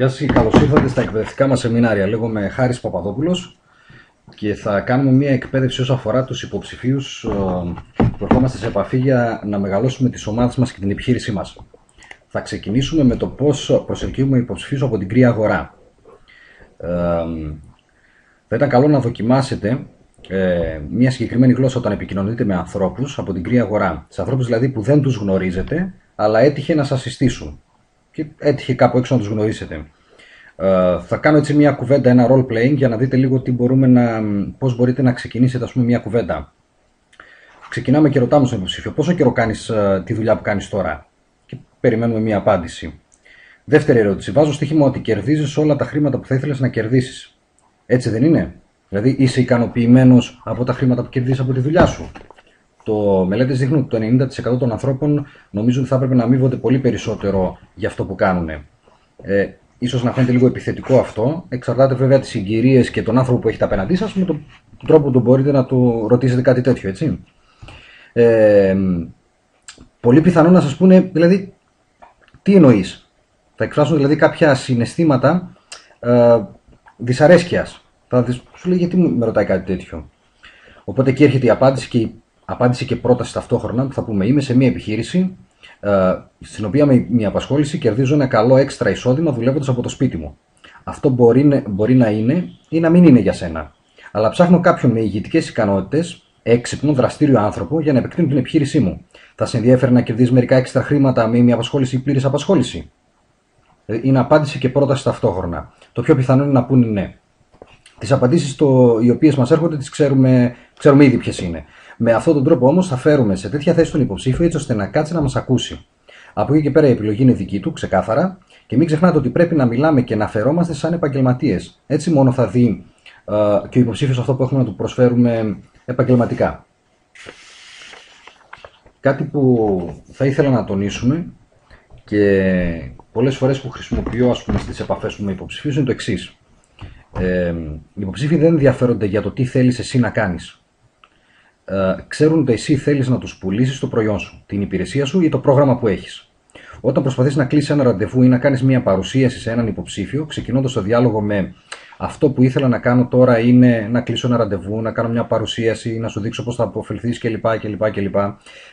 Γεια σας και καλώς ήρθατε στα εκπαιδευτικά μας σεμινάρια. Λέγομαι Χάρης Παπαδόπουλος και θα κάνουμε μια εκπαίδευση όσον αφορά τους υποψηφίους που ερχόμαστε σε επαφή για να μεγαλώσουμε τις ομάδες μας και την επιχείρησή μας. Θα ξεκινήσουμε με το πώς προσελκύουμε υποψηφίους από την κρύα αγορά. Θα ήταν καλό να δοκιμάσετε μια συγκεκριμένη γλώσσα όταν επικοινωνείτε με ανθρώπους από την κρύα αγορά. Σε ανθρώπους δηλαδή που δεν τους γνωρίζετε, αλλά έτυχε να σας συστήσουν και έτυχε κάπου έξω να τους γνωρίσετε. Θα κάνω έτσι μια κουβέντα, ένα role playing, για να δείτε λίγο πώς μπορείτε να ξεκινήσετε μια κουβέντα. Ξεκινάμε και ρωτάμε στον υποψήφιο πόσο καιρό κάνεις τη δουλειά που κάνεις τώρα, και περιμένουμε μια απάντηση. Δεύτερη ερώτηση, βάζω στοίχημα ότι κερδίζεις όλα τα χρήματα που θα ήθελες να κερδίσεις. Έτσι δεν είναι? Δηλαδή είσαι ικανοποιημένος από τα χρήματα που κερδίζεις από τη δουλειά σου? Μελέτες δείχνουν ότι το 90% των ανθρώπων νομίζουν ότι θα έπρεπε να αμείβονται πολύ περισσότερο για αυτό που κάνουν. Ίσως να φαίνεται λίγο επιθετικό αυτό, εξαρτάται βέβαια τις συγκυρίες και τον άνθρωπο που έχετε απέναντί σας, με τον τρόπο που μπορείτε να του ρωτήσετε κάτι τέτοιο, έτσι. Πολύ πιθανό να σας πούνε, δηλαδή, τι εννοείς. Θα εκφράσουν δηλαδή κάποια συναισθήματα δυσαρέσκειας. Σου λέει γιατί με ρωτάει κάτι τέτοιο. Οπότε εκεί έρχεται η απάντηση και πρόταση ταυτόχρονα, που θα πούμε: είμαι σε μια επιχείρηση στην οποία με μια απασχόληση κερδίζω ένα καλό έξτρα εισόδημα δουλεύοντας από το σπίτι μου. Αυτό μπορεί να είναι ή να μην είναι για σένα. Αλλά ψάχνω κάποιον με ηγετικές ικανότητες, έξυπνο, δραστήριο άνθρωπο για να επεκτείνω την επιχείρησή μου. Θα σε ενδιαφέρει να κερδίσεις μερικά έξτρα χρήματα με μια απασχόληση ή πλήρης απασχόληση? Είναι απάντηση και πρόταση ταυτόχρονα. Το πιο πιθανό είναι να πούνε ναι. Τις απαντήσεις οι οποίες μας έρχονται τις ξέρουμε ήδη ποιες είναι. Με αυτόν τον τρόπο όμως θα φέρουμε σε τέτοια θέση τον υποψήφιο έτσι ώστε να κάτσει να μας ακούσει. Από εκεί και πέρα η επιλογή είναι δική του, ξεκάθαρα, και μην ξεχνάτε ότι πρέπει να μιλάμε και να φερόμαστε σαν επαγγελματίες. Έτσι μόνο θα δει και ο υποψήφιος αυτό που έχουμε να του προσφέρουμε επαγγελματικά. Κάτι που θα ήθελα να τονίσουμε και πολλές φορές που χρησιμοποιώ στις επαφές μου με υποψηφίους είναι το εξής. Οι υποψήφοι δεν ενδιαφέρονται για το τι θέλεις εσύ να κάνεις. Ξέρουν ότι εσύ θέλεις να τους πουλήσεις το προϊόν σου, την υπηρεσία σου ή το πρόγραμμα που έχεις. Όταν προσπαθείς να κλείσεις ένα ραντεβού ή να κάνεις μια παρουσίαση σε έναν υποψήφιο, ξεκινώντας το διάλογο με αυτό που ήθελα να κάνω τώρα είναι να κλείσω ένα ραντεβού, να κάνω μια παρουσίαση, να σου δείξω πώς θα αποφελθείς κλπ.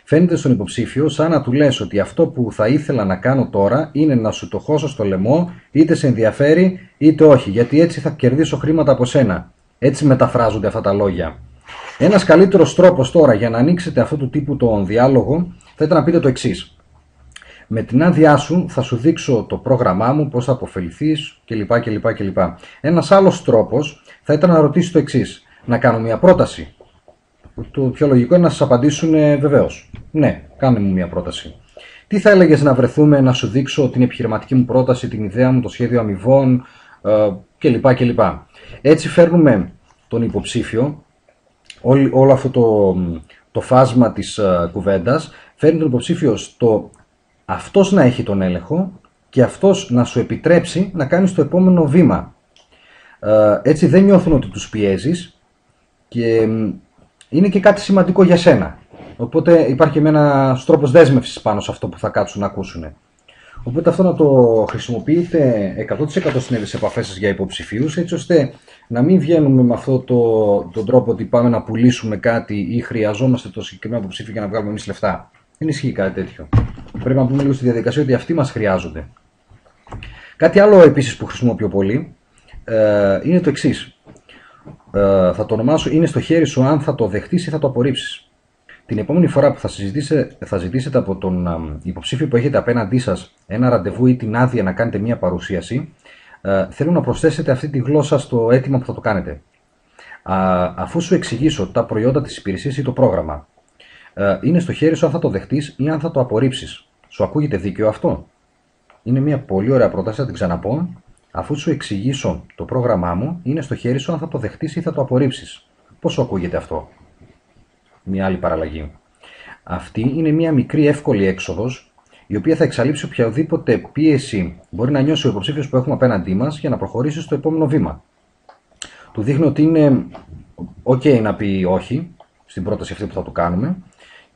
Φαίνεται στον υποψήφιο σαν να του λες ότι αυτό που θα ήθελα να κάνω τώρα είναι να σου το χώσω στο λαιμό, είτε σε ενδιαφέρει είτε όχι, γιατί έτσι θα κερδίσω χρήματα από σένα. Έτσι μεταφράζονται αυτά τα λόγια. Ένας καλύτερος τρόπος τώρα για να ανοίξετε αυτού του τύπου τον διάλογο θα ήταν να πείτε το εξής: με την άδειά σου θα σου δείξω το πρόγραμμά μου, πώς θα αποφεληθείς κλπ. Ένας άλλος τρόπος θα ήταν να ρωτήσεις το εξής: να κάνω μια πρόταση? Το πιο λογικό είναι να σας απαντήσουν βεβαίως. Ναι, κάνε μου μια πρόταση. Τι θα έλεγες να βρεθούμε να σου δείξω την επιχειρηματική μου πρόταση, την ιδέα μου, το σχέδιο αμοιβών κλπ. Έτσι φέρνουμε τον υποψήφιο. Όλο αυτό το φάσμα της κουβέντας φέρνει τον υποψήφιο στο αυτός να έχει τον έλεγχο και αυτός να σου επιτρέψει να κάνεις το επόμενο βήμα. Έτσι δεν νιώθουν ότι τους πιέζεις και είναι και κάτι σημαντικό για σένα. Οπότε υπάρχει ένας τρόπος δέσμευσης πάνω σε αυτό που θα κάτσουν να ακούσουν. Οπότε αυτό να το χρησιμοποιείτε 100% στις επαφές σας για υποψηφίους, έτσι ώστε να μην βγαίνουμε με αυτόν τον τρόπο ότι πάμε να πουλήσουμε κάτι ή χρειαζόμαστε το συγκεκριμένο υποψήφιο για να βγάλουμε εμείς λεφτά. Δεν ισχύει κάτι τέτοιο. Πρέπει να πούμε λίγο στη διαδικασία ότι αυτοί μας χρειάζονται. Κάτι άλλο επίσης που χρησιμοποιώ πολύ είναι το εξής. Θα το ονομάσω: είναι στο χέρι σου αν θα το δεχτείς ή θα το απορρίψεις. Την επόμενη φορά που θα ζητήσετε από τον υποψήφιο που έχετε απέναντί σας ένα ραντεβού ή την άδεια να κάνετε μια παρουσίαση, θέλω να προσθέσετε αυτή τη γλώσσα στο αίτημα που θα το κάνετε. Αφού σου εξηγήσω τα προϊόντα της υπηρεσίας ή το πρόγραμμα, είναι στο χέρι σου αν θα το δεχτείς ή αν θα το απορρίψεις. Σου ακούγεται δίκαιο αυτό? Είναι μια πολύ ωραία πρόταση, θα την ξαναπώ. Αφού σου εξηγήσω το πρόγραμμά μου, είναι στο χέρι σου αν θα το δεχτείς ή θα το απορρίψεις. Πώς σου ακούγεται αυτό? Μια άλλη παραλλαγή. Αυτή είναι μια μικρή εύκολη έξοδος, η οποία θα εξαλείψει οποιαδήποτε πίεση μπορεί να νιώσει ο υποψήφιος που έχουμε απέναντί μας για να προχωρήσει στο επόμενο βήμα. Του δείχνει ότι είναι ok να πει όχι στην πρόταση αυτή που θα του κάνουμε,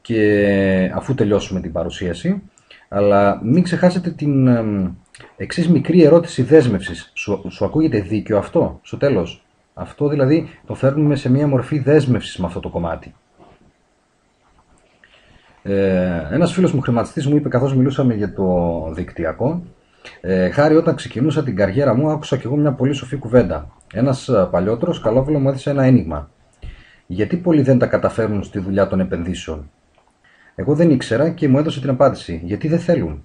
και αφού τελειώσουμε την παρουσίαση, αλλά μην ξεχάσετε Εξής μικρή ερώτηση δέσμευσης. Σου ακούγεται δίκαιο αυτό, στο τέλος? Αυτό δηλαδή το φέρνουμε σε μια μορφή δέσμευσης με αυτό το κομμάτι. Ένας φίλος μου χρηματιστής μου είπε, καθώς μιλούσαμε για το δικτυακό, Χάρη, όταν ξεκινούσα την καριέρα μου, άκουσα κι εγώ μια πολύ σοφή κουβέντα. Ένας παλιότερος καλόβουλο μου έδειξε ένα ένιγμα. Γιατί πολλοί δεν τα καταφέρνουν στη δουλειά των επενδύσεων? Εγώ δεν ήξερα και μου έδωσε την απάντηση. Γιατί δεν θέλουν.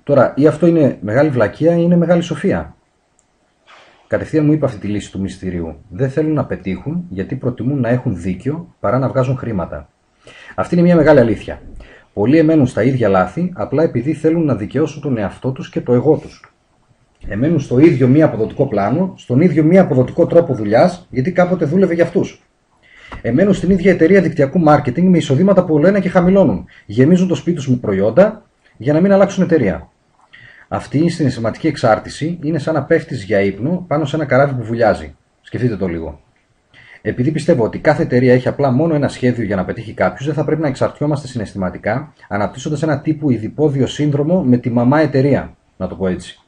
Τώρα, ή αυτό είναι μεγάλη βλακεία ή είναι μεγάλη σοφία. Κατευθείαν μου είπε αυτή τη λύση του μυστηρίου. Δεν θέλουν να πετύχουν γιατί προτιμούν να έχουν δίκιο παρά να βγάζουν χρήματα. Αυτή είναι μια μεγάλη αλήθεια. Πολλοί εμένουν στα ίδια λάθη απλά επειδή θέλουν να δικαιώσουν τον εαυτό τους και το εγώ τους. Εμένουν στο ίδιο μη αποδοτικό πλάνο, στον ίδιο μη αποδοτικό τρόπο δουλειάς, γιατί κάποτε δούλευε για αυτούς. Εμένουν στην ίδια εταιρεία δικτυακού marketing με εισοδήματα που όλο ένα και χαμηλώνουν. Γεμίζουν το σπίτι τους με προϊόντα για να μην αλλάξουν εταιρεία. Αυτή η συναισθηματική εξάρτηση είναι σαν να πέφτεις για ύπνο πάνω σε ένα καράβι που βουλιάζει. Σκεφτείτε το λίγο. Επειδή πιστεύω ότι κάθε εταιρεία έχει απλά μόνο ένα σχέδιο για να πετύχει κάποιους, δεν θα πρέπει να εξαρτιόμαστε συναισθηματικά, αναπτύσσοντας ένα τύπου ειδιπόδιο σύνδρομο με τη μαμά εταιρεία. Να το πω έτσι.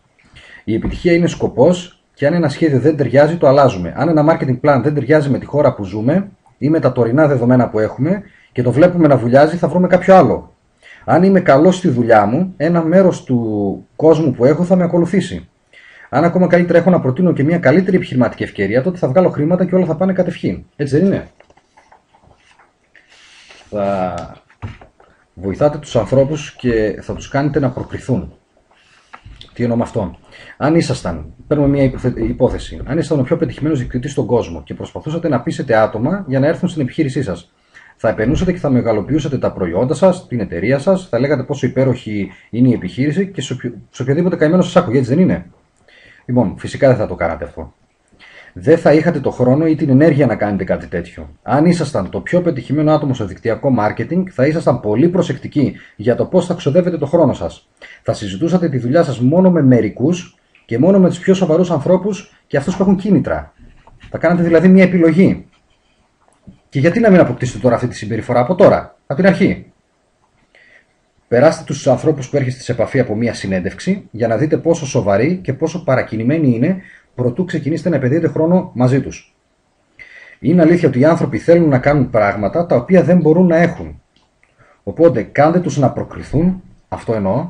Η επιτυχία είναι σκοπός και αν ένα σχέδιο δεν ταιριάζει, το αλλάζουμε. Αν ένα marketing plan δεν ταιριάζει με τη χώρα που ζούμε ή με τα τωρινά δεδομένα που έχουμε και το βλέπουμε να βουλιάζει, θα βρούμε κάποιο άλλο. Αν είμαι καλός στη δουλειά μου, ένα μέρος του κόσμου που έχω θα με ακολουθήσει. Αν ακόμα καλύτερα έχω να προτείνω και μια καλύτερη επιχειρηματική ευκαιρία, τότε θα βγάλω χρήματα και όλα θα πάνε κατευχήν. Έτσι δεν είναι? Θα βοηθάτε τους ανθρώπους και θα τους κάνετε να προκριθούν. Τι εννοώ με αυτό? Αν ήσασταν, παίρνουμε μια υπόθεση, αν ήσασταν ο πιο πετυχημένος δικτυωτής στον κόσμο και προσπαθούσατε να πείσετε άτομα για να έρθουν στην επιχείρησή σας, θα επενούσατε και θα μεγαλοποιούσατε τα προϊόντα σας, την εταιρεία σας, θα λέγατε πόσο υπέροχη είναι η επιχείρηση και σε οποιοδήποτε καημένο σας άκουγε, έτσι δεν είναι? Λοιπόν, φυσικά δεν θα το κάνατε αυτό. Δεν θα είχατε το χρόνο ή την ενέργεια να κάνετε κάτι τέτοιο. Αν ήσασταν το πιο πετυχημένο άτομο στο δικτυακό marketing, θα ήσασταν πολύ προσεκτικοί για το πώς θα ξοδεύετε το χρόνο σας. Θα συζητούσατε τη δουλειά σας μόνο με μερικούς και μόνο με τους πιο σοβαρούς ανθρώπους και αυτούς που έχουν κίνητρα. Θα κάνετε δηλαδή μια επιλογή. Και γιατί να μην αποκτήσετε τώρα αυτή τη συμπεριφορά από τώρα, από την αρχή? Περάστε τους ανθρώπους που έρχεστε σε επαφή από μια συνέντευξη για να δείτε πόσο σοβαροί και πόσο παρακινημένοι είναι προτού ξεκινήσετε να επενδύετε χρόνο μαζί τους. Είναι αλήθεια ότι οι άνθρωποι θέλουν να κάνουν πράγματα τα οποία δεν μπορούν να έχουν. Οπότε κάντε τους να προκριθούν, αυτό εννοώ,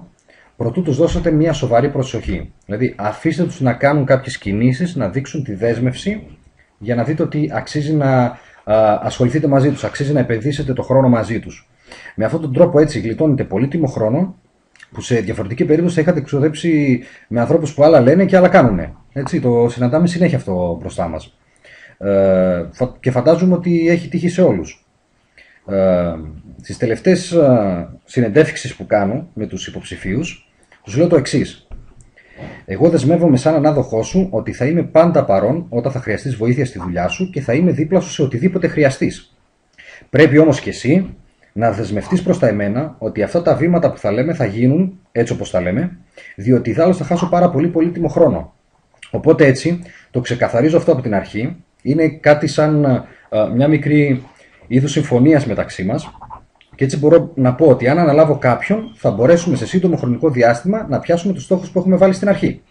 προτού τους δώσετε μια σοβαρή προσοχή. Δηλαδή αφήστε τους να κάνουν κάποιες κινήσεις, να δείξουν τη δέσμευση για να δείτε ότι αξίζει να ασχοληθείτε μαζί τους, αξίζει να επενδύσετε το χρόνο μαζί τους. Με αυτόν τον τρόπο έτσι γλιτώνετε πολύτιμο χρόνο που σε διαφορετική περίπτωση θα είχατε εξοδέψει με ανθρώπους που άλλα λένε και άλλα κάνουν. Έτσι, το συναντάμε συνέχεια αυτό μπροστά μας. Και φαντάζομαι ότι έχει τύχει σε όλους. Στις τελευταίες συνεντεύξεις που κάνω με τους υποψηφίους, τους λέω το εξής. Εγώ δεσμεύομαι σαν ανάδοχός σου ότι θα είμαι πάντα παρόν όταν θα χρειαστείς βοήθεια στη δουλειά σου και θα είμαι δίπλα σου σε οτιδήποτε χρειαστείς. Πρέπει όμως και εσύ να δεσμευτείς προς τα εμένα ότι αυτά τα βήματα που θα λέμε θα γίνουν έτσι όπως τα λέμε, διότι ιδάλλως θα χάσω πάρα πολύ πολύτιμο χρόνο. Οπότε έτσι το ξεκαθαρίζω αυτό από την αρχή. Είναι κάτι σαν μια μικρή είδους συμφωνίας μεταξύ μας και έτσι μπορώ να πω ότι αν αναλάβω κάποιον θα μπορέσουμε σε σύντομο χρονικό διάστημα να πιάσουμε τους στόχους που έχουμε βάλει στην αρχή.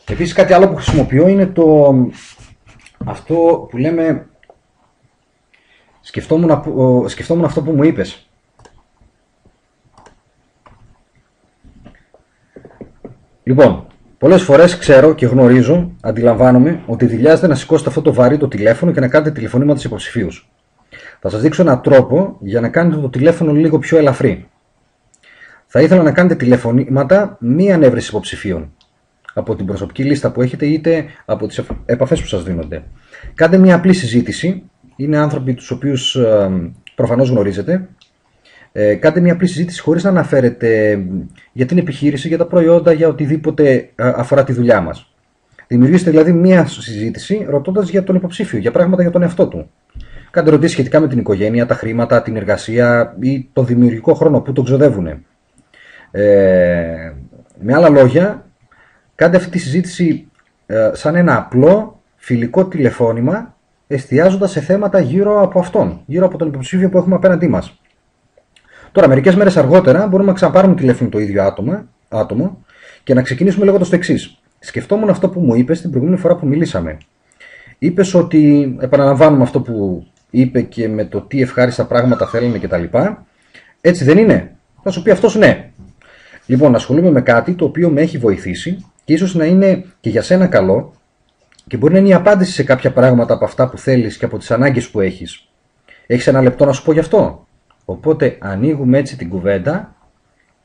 Επίσης κάτι άλλο που χρησιμοποιώ είναι αυτό που λέμε σκεφτόμουν αυτό που μου είπες. Λοιπόν, πολλές φορές ξέρω και γνωρίζω, αντιλαμβάνομαι ότι δηλιάζετε να σηκώσετε αυτό το βαρύ το τηλέφωνο και να κάνετε τηλεφωνήματα σε υποψηφίους. Θα σας δείξω έναν τρόπο για να κάνετε το τηλέφωνο λίγο πιο ελαφρύ. Θα ήθελα να κάνετε τηλεφωνήματα μη ανέβρεση υποψηφίων από την προσωπική λίστα που έχετε είτε από τις επαφές που σας δίνονται. Κάντε μια απλή συζήτηση. Είναι άνθρωποι τους οποίους προφανώς γνωρίζετε. Κάντε μια απλή συζήτηση χωρίς να αναφέρετε για την επιχείρηση, για τα προϊόντα, για οτιδήποτε αφορά τη δουλειά μας. Δημιουργήστε δηλαδή μια συζήτηση ρωτώντας για τον υποψήφιο, για πράγματα για τον εαυτό του. Κάντε ερωτήσεις σχετικά με την οικογένεια, τα χρήματα, την εργασία ή τον δημιουργικό χρόνο που τον ξοδεύουν. Με άλλα λόγια, κάντε αυτή τη συζήτηση σαν ένα απλό φιλικό τηλεφώνημα, εστιάζοντας σε θέματα γύρω από αυτόν, γύρω από τον υποψήφιο που έχουμε απέναντί μας. Τώρα, μερικές μέρες αργότερα, μπορούμε να ξαναπάρουμε τηλέφωνο το ίδιο άτομο και να ξεκινήσουμε λέγοντας το εξής. Σκεφτόμουν αυτό που μου είπες την προηγούμενη φορά που μιλήσαμε. Είπες ότι επαναλαμβάνουμε αυτό που είπε και με το τι ευχάριστα πράγματα θέλουμε κτλ. Έτσι δεν είναι? Θα σου πει αυτός ναι. Λοιπόν, ασχολούμαι με κάτι το οποίο με έχει βοηθήσει και ίσως να είναι και για σένα καλό και μπορεί να είναι η απάντηση σε κάποια πράγματα από αυτά που θέλεις και από τις ανάγκες που έχεις. Έχεις ένα λεπτό να σου πω γι' αυτό? Οπότε ανοίγουμε έτσι την κουβέντα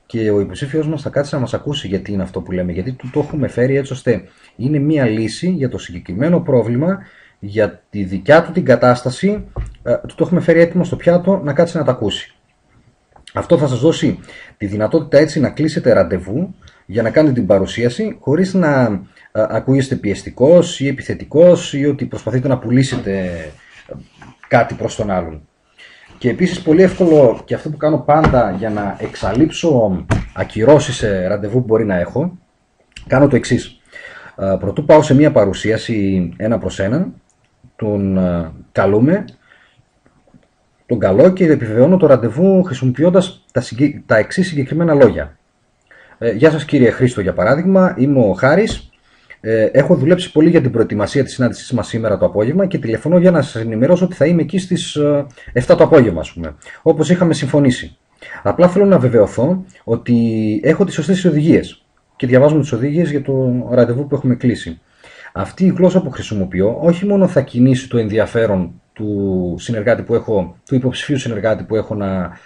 και ο υποψήφιος μας θα κάτσει να μας ακούσει γιατί είναι αυτό που λέμε. Γιατί του το έχουμε φέρει έτσι ώστε είναι μία λύση για το συγκεκριμένο πρόβλημα, για τη δικιά του την κατάσταση. Του το έχουμε φέρει έτοιμο στο πιάτο να κάτσει να τα ακούσει. Αυτό θα σας δώσει τη δυνατότητα έτσι να κλείσετε ραντεβού για να κάνετε την παρουσίαση χωρίς να ακούγεστε πιεστικός ή επιθετικός ή ότι προσπαθείτε να πουλήσετε κάτι προς τον άλλον. Και επίσης πολύ εύκολο και αυτό που κάνω πάντα για να εξαλείψω ακυρώσεις σε ραντεβού που μπορεί να έχω, κάνω το εξής. Πρωτού πάω σε μια παρουσίαση ένα προς έναν, τον καλούμε, τον καλώ και επιβεβαιώνω το ραντεβού χρησιμοποιώντας τα εξής συγκεκριμένα λόγια. Γεια σας κύριε Χρήστο, για παράδειγμα, είμαι ο Χάρης. Έχω δουλέψει πολύ για την προετοιμασία της συνάντησής μας σήμερα το απόγευμα και τηλεφωνώ για να σας ενημερώσω ότι θα είμαι εκεί στις 7 το απόγευμα, ας πούμε, όπως είχαμε συμφωνήσει. Απλά θέλω να βεβαιωθώ ότι έχω τις σωστές οδηγίες και διαβάζουμε τις οδηγίες για το ραντεβού που έχουμε κλείσει. Αυτή η γλώσσα που χρησιμοποιώ όχι μόνο θα κινήσει το ενδιαφέρον του συνεργάτη που έχω, του υποψηφίου συνεργάτη που έχω να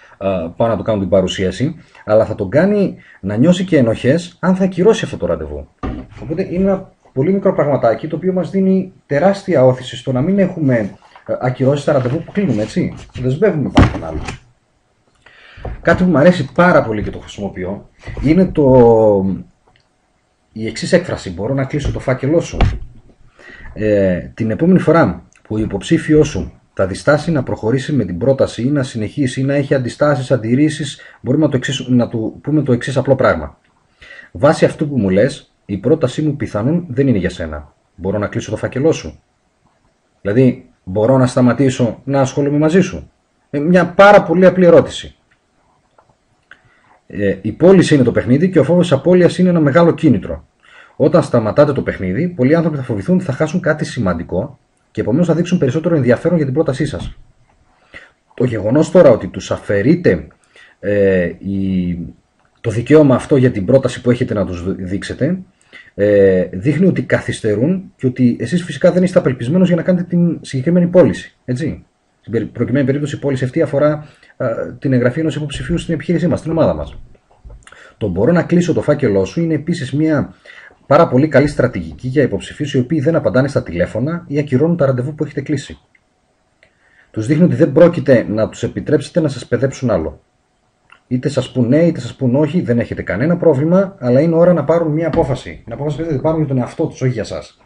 πάω να του κάνω την παρουσίαση, αλλά θα τον κάνει να νιώσει και ενοχές αν θα ακυρώσει αυτό το ραντεβού. Οπότε είναι ένα πολύ μικρό πραγματάκι το οποίο μας δίνει τεράστια όθηση στο να μην έχουμε ακυρώσει τα ραντεβού που κλείνουμε, έτσι. Δεσμεύουμε πάνω τον άλλο. Κάτι που μου αρέσει πάρα πολύ και το χρησιμοποιώ είναι η εξής έκφραση. Μπορώ να κλείσω το φάκελό σου. Την επόμενη φορά που ο υποψήφιος σου θα διστάσει να προχωρήσει με την πρόταση ή να συνεχίσει ή να έχει αντιστάσεις, αντιρρήσεις, μπορούμε να του πούμε το εξής απλό πράγμα. Βάσει αυτού που μου λες, η πρότασή μου πιθανόν δεν είναι για σένα. Μπορώ να κλείσω το φάκελό σου? Δηλαδή, μπορώ να σταματήσω να ασχολούμαι μαζί σου? Μια πάρα πολύ απλή ερώτηση. Η πώληση είναι το παιχνίδι και ο φόβος της απώλειας είναι ένα μεγάλο κίνητρο. Όταν σταματάτε το παιχνίδι, πολλοί άνθρωποι θα φοβηθούν ότι θα χάσουν κάτι σημαντικό και επομένως θα δείξουν περισσότερο ενδιαφέρον για την πρότασή σας. Το γεγονός τώρα ότι τους αφαιρείτε το δικαίωμα αυτό για την πρόταση που έχετε να τους δείξετε, δείχνει ότι καθυστερούν και ότι εσείς φυσικά δεν είστε απελπισμένος για να κάνετε την συγκεκριμένη πώληση. Έτσι. Στην προκειμένη περίπτωση η πώληση αυτή αφορά την εγγραφή ενός υποψηφίου στην επιχείρησή μας, στην ομάδα μας. Το μπορώ να κλείσω το φάκελό σου είναι επίσης μια πάρα πολύ καλή στρατηγική για υποψηφίους οι οποίοι δεν απαντάνε στα τηλέφωνα ή ακυρώνουν τα ραντεβού που έχετε κλείσει. Τους δείχνει ότι δεν πρόκειται να τους επιτρέψετε να σας παιδέψουν άλλο. Είτε σας πούν ναι, είτε σας πούν όχι, δεν έχετε κανένα πρόβλημα, αλλά είναι ώρα να πάρουν μια απόφαση. Την απόφαση πρέπει να την πάρουν για τον εαυτό τους, όχι για σας.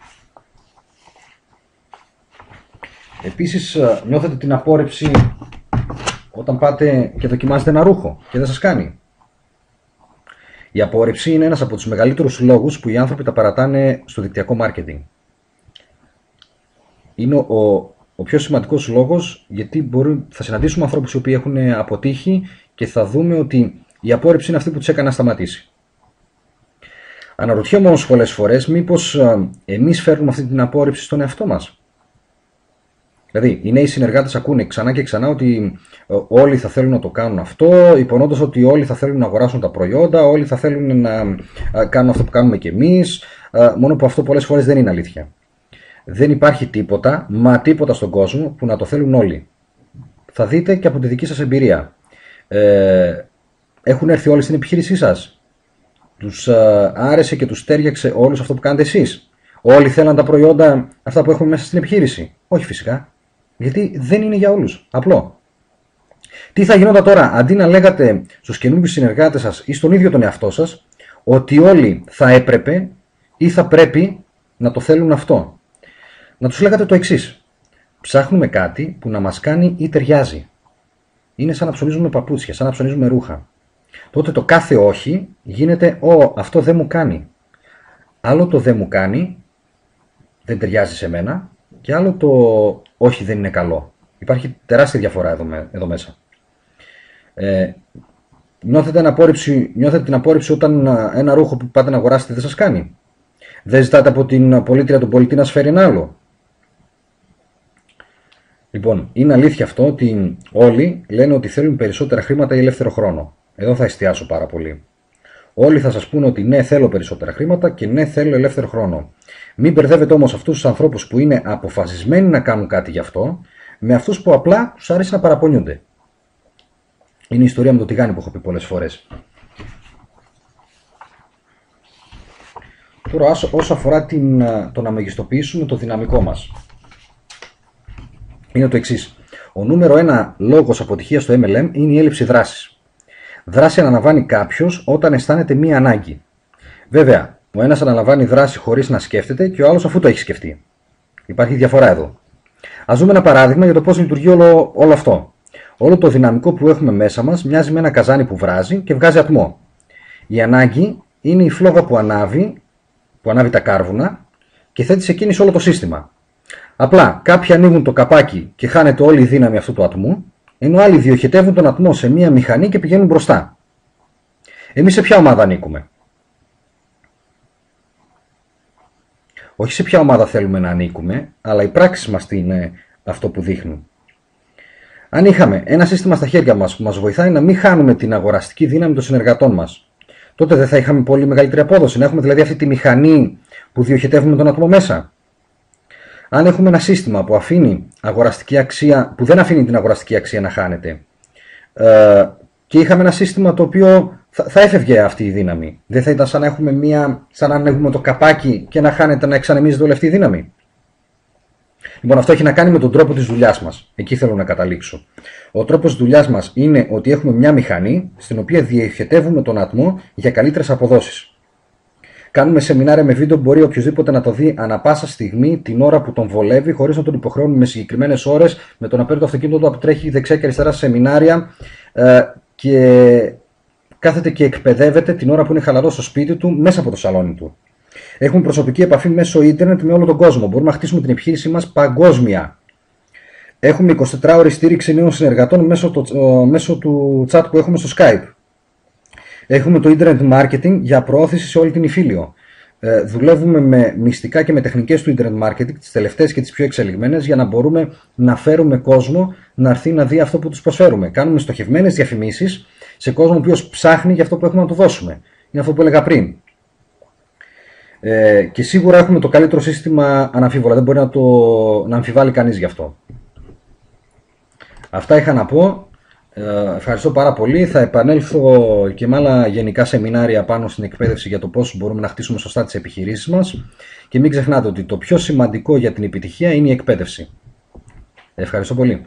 Επίσης, νιώθετε την απόρριψη όταν πάτε και δοκιμάζετε ένα ρούχο και δεν σας κάνει? Η απόρριψη είναι ένας από τους μεγαλύτερους λόγους που οι άνθρωποι τα παρατάνε στο δικτυακό μάρκετινγκ. Είναι ο πιο σημαντικός λόγος, γιατί θα συναντήσουμε ανθρώπους οι οποίοι έχουν αποτύχει και θα δούμε ότι η απόρριψη είναι αυτή που τους έκανε να σταματήσει. Αναρωτιέμαι όμως πολλές φορές μήπως εμείς φέρνουμε αυτή την απόρριψη στον εαυτό μας. Δηλαδή, οι νέοι συνεργάτες ακούνε ξανά και ξανά ότι όλοι θα θέλουν να το κάνουν αυτό, υπονοώντας ότι όλοι θα θέλουν να αγοράσουν τα προϊόντα, όλοι θα θέλουν να κάνουν αυτό που κάνουμε κι εμείς, μόνο που αυτό πολλές φορές δεν είναι αλήθεια. Δεν υπάρχει τίποτα, μα τίποτα στον κόσμο που να το θέλουν όλοι. Θα δείτε και από τη δική σας εμπειρία. Έχουν έρθει όλοι στην επιχείρησή σας? Τους άρεσε και τους τέριαξε όλους αυτό που κάνετε εσείς? Όλοι θέλαν τα προϊόντα αυτά που έχουμε μέσα στην επιχείρηση? Όχι φυσικά. Γιατί δεν είναι για όλους. Απλό. Τι θα γινόταν τώρα αντί να λέγατε στους καινούργιους συνεργάτες σας ή στον ίδιο τον εαυτό σας ότι όλοι θα έπρεπε ή θα πρέπει να το θέλουν αυτό? Να τους λέγατε το εξής. Ψάχνουμε κάτι που να μας κάνει ή ταιριάζει. Είναι σαν να ψωνίζουμε παπούτσια, σαν να ψωνίζουμε ρούχα. Τότε το κάθε όχι γίνεται αυτό δεν μου κάνει. Άλλο το δεν μου κάνει, δεν ταιριάζει σε μένα, και άλλο το όχι δεν είναι καλό. Υπάρχει τεράστια διαφορά εδώ μέσα. Νιώθετε την απόρριψη όταν ένα ρούχο που πάτε να αγοράσετε δεν σας κάνει? Δεν ζητάτε από την πολίτρια του πολιτή να σας φέρει ένα άλλο? Λοιπόν, είναι αλήθεια αυτό ότι όλοι λένε ότι θέλουν περισσότερα χρήματα ή ελεύθερο χρόνο. Εδώ θα εστιάσω πάρα πολύ. Όλοι θα σας πούνε ότι ναι, θέλω περισσότερα χρήματα και ναι, θέλω ελεύθερο χρόνο. Μην μπερδεύετε όμως αυτούς τους ανθρώπους που είναι αποφασισμένοι να κάνουν κάτι γι' αυτό με αυτούς που απλά τους αρέσει να παραπονιούνται. Είναι η ιστορία με το τηγάνι που έχω πει πολλές φορές. Τώρα, όσο αφορά το να μεγιστοποιήσουμε το δυναμικό μας, είναι το εξής. Ο νούμερο ένα λόγος αποτυχίας στο MLM είναι η έλλειψη δράσης. Δράση αναλαμβάνει κάποιος όταν αισθάνεται μία ανάγκη. Βέβαια, ο ένας αναλαμβάνει δράση χωρίς να σκέφτεται και ο άλλος αφού το έχει σκεφτεί. Υπάρχει διαφορά εδώ. Ας δούμε ένα παράδειγμα για το πώς λειτουργεί όλο αυτό. Όλο το δυναμικό που έχουμε μέσα μας μοιάζει με ένα καζάνι που βράζει και βγάζει ατμό. Η ανάγκη είναι η φλόγα που ανάβει τα κάρβουνα και θέτει σε κίνηση όλο το σύστημα. Απλά κάποιοι ανοίγουν το καπάκι και χάνεται όλη η δύναμη αυτού του ατμού, ενώ άλλοι διοχετεύουν τον ατμό σε μία μηχανή και πηγαίνουν μπροστά. Εμείς σε ποια ομάδα ανήκουμε? Όχι σε ποια ομάδα θέλουμε να ανήκουμε, αλλά οι πράξεις μας είναι αυτό που δείχνουν. Αν είχαμε ένα σύστημα στα χέρια μας που μας βοηθάει να μην χάνουμε την αγοραστική δύναμη των συνεργατών μας, τότε δεν θα είχαμε πολύ μεγαλύτερη απόδοση. Να έχουμε δηλαδή αυτή τη μηχανή που διοχετεύουμε τον ατμό μέσα. Αν έχουμε ένα σύστημα που δεν αφήνει την αγοραστική αξία να χάνεται, και είχαμε ένα σύστημα το οποίο θα έφευγε αυτή η δύναμη, δεν θα ήταν σαν να ανοίγουμε το καπάκι και να χάνεται, να εξανεμίζεται όλη αυτή η δύναμη? Λοιπόν, αυτό έχει να κάνει με τον τρόπο της δουλειάς μας. Εκεί θέλω να καταλήξω. Ο τρόπος της δουλειάς μας είναι ότι έχουμε μια μηχανή στην οποία διοχετεύουμε τον ατμό για καλύτερες αποδόσεις. Κάνουμε σεμινάρια με βίντεο που μπορεί οποιοδήποτε να το δει ανα πάσα στιγμή, την ώρα που τον βολεύει, χωρίς να τον υποχρεώνουμε με συγκεκριμένες ώρες, με το να παίρνει το αυτοκίνητο του που τρέχει δεξιά και αριστερά σε σεμινάρια και κάθεται και εκπαιδεύεται την ώρα που είναι χαλαρός στο σπίτι του, μέσα από το σαλόνι του. Έχουμε προσωπική επαφή μέσω ίντερνετ με όλο τον κόσμο. Μπορούμε να χτίσουμε την επιχείρησή μας παγκόσμια. Έχουμε 24ωρη στήριξη νέων συνεργατών μέσω του chat που έχουμε στο Skype. Έχουμε το Internet Marketing για προώθηση σε όλη την Ιφίλιο. Δουλεύουμε με μυστικά και με τεχνικές του Internet Marketing, τις τελευταίες και τις πιο εξελιγμένες, για να μπορούμε να φέρουμε κόσμο να έρθει να δει αυτό που τους προσφέρουμε. Κάνουμε στοχευμένες διαφημίσεις σε κόσμο ο οποίος ψάχνει για αυτό που έχουμε να του δώσουμε. Είναι αυτό που έλεγα πριν. Και σίγουρα έχουμε το καλύτερο σύστημα αναμφίβολα. Δεν μπορεί να αμφιβάλλει κανείς γι' αυτό. Αυτά είχα να πω. Ευχαριστώ πάρα πολύ. Θα επανέλθω και με άλλα γενικά σεμινάρια πάνω στην εκπαίδευση για το πώς μπορούμε να χτίσουμε σωστά τις επιχειρήσεις μας. Και μην ξεχνάτε ότι το πιο σημαντικό για την επιτυχία είναι η εκπαίδευση. Ευχαριστώ πολύ.